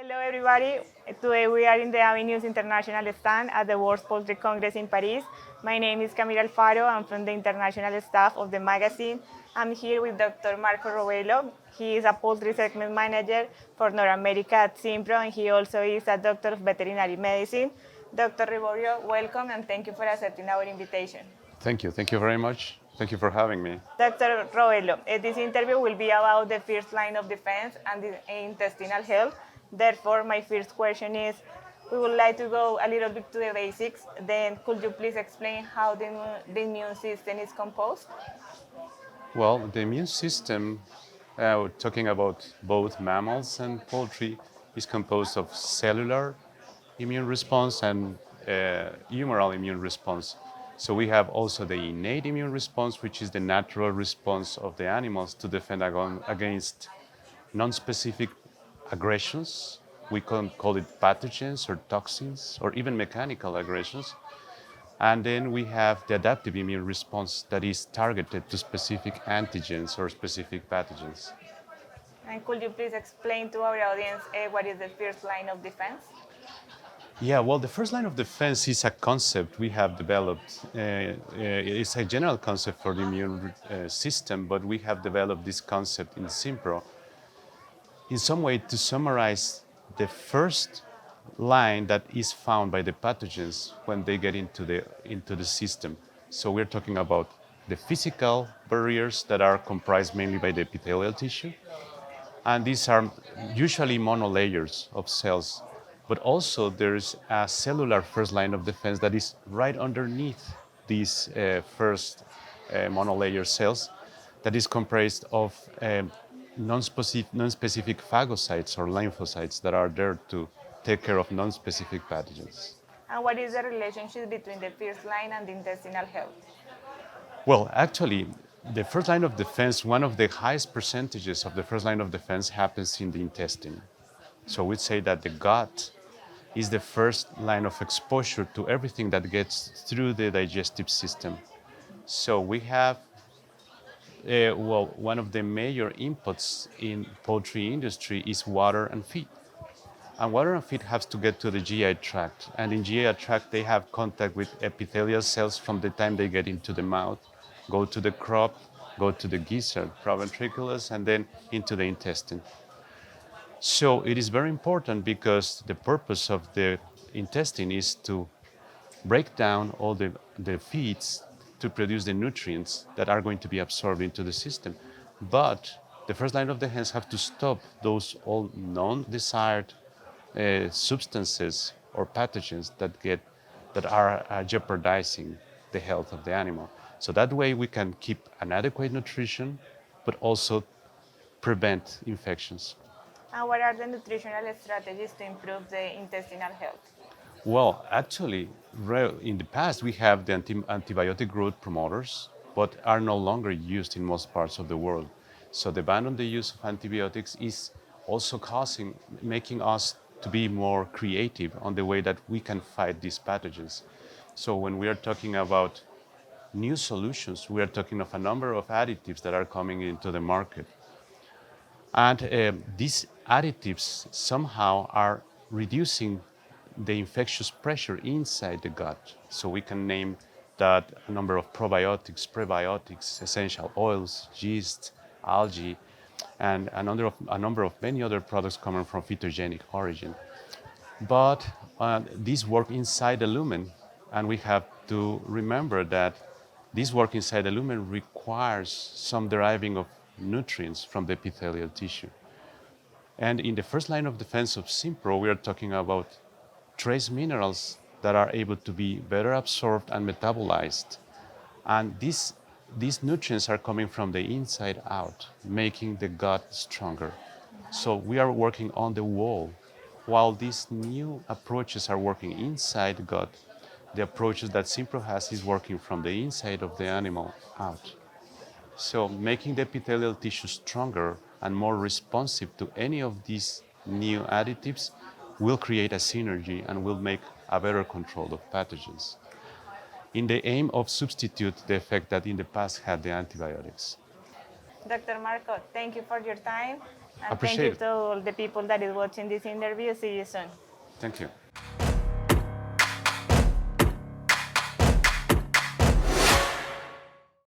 Hello, everybody. Today we are in the Avenues International stand at the World Poultry Congress in Paris. My name is Camila Alfaro. I'm from the international staff of the magazine. I'm here with Dr. Marco Rebollo. He is a poultry segment manager for North America at Simpro, and he also is a doctor of veterinary medicine. Dr. Rebollo, welcome and thank you for accepting our invitation. Thank you. Thank you very much. Thank you for having me. Dr. Rebollo, this interview will be about the first line of defense and the intestinal health. Therefore, my first question is, we would like to go a little bit to the basics. Then, could you please explain how the immune system is composed? Well, the immune system, talking about both mammals and poultry, is composed of cellular immune response and humoral immune response. So we have also the innate immune response, which is the natural response of the animals to defend against non-specific aggressions. We can call it pathogens or toxins or even mechanical aggressions. And then we have the adaptive immune response that is targeted to specific antigens or specific pathogens. And could you please explain to our audience what is the first line of defense? Yeah, well, the first line of defense is a concept we have developed. It's a general concept for the immune system, but we have developed this concept in Simpro in some way to summarize the first line that is found by the pathogens when they get into the system. So we're talking about the physical barriers that are comprised mainly by the epithelial tissue. And these are usually monolayers of cells. But also there's a cellular first line of defense that is right underneath these first monolayer cells that is comprised of non-specific phagocytes or lymphocytes that are there to take care of non-specific pathogens. And what is the relationship between the first line and the intestinal health? Well, actually, the first line of defense, one of the highest percentages of the first line of defense happens in the intestine. So we'd say that the gut is the first line of exposure to everything that gets through the digestive system. So we have, one of the major inputs in poultry industry is water and feed. And water and feed has to get to the GI tract. And in GI tract, they have contact with epithelial cells from the time they get into the mouth, go to the crop, go to the gizzard, proventriculus, and then into the intestine. So it is very important because the purpose of the intestine is to break down all the feeds to produce the nutrients that are going to be absorbed into the system. But the first line of defense have to stop those all non-desired substances or pathogens that are jeopardizing the health of the animal. So that way we can keep an adequate nutrition, but also prevent infections. And what are the nutritional strategies to improve the intestinal health? Well, actually, in the past we have the antibiotic growth promoters, but are no longer used in most parts of the world. So the ban on the use of antibiotics is also making us to be more creative on the way that we can fight these pathogens. So when we are talking about new solutions, we are talking of a number of additives that are coming into the market. And these additives somehow are reducing the infectious pressure inside the gut. So we can name that a number of probiotics, prebiotics, essential oils, yeast, algae, and a number of many other products coming from phytogenic origin. But these work inside the lumen, and we have to remember that this work inside the lumen requires some deriving of nutrients from the epithelial tissue. And in the first line of defense of Simpro, we are talking about trace minerals that are able to be better absorbed and metabolized. And these nutrients are coming from the inside out, making the gut stronger. So we are working on the wall. While these new approaches are working inside the gut, the approaches that Simpro has is working from the inside of the animal out. So making the epithelial tissue stronger and more responsive to any of these new additives will create a synergy and will make a better control of pathogens in the aim of substitute the effect that in the past had the antibiotics. Dr. Marco, thank you for your time, and thank you Appreciate it. to all the people that is watching this interview. See you soon. Thank you.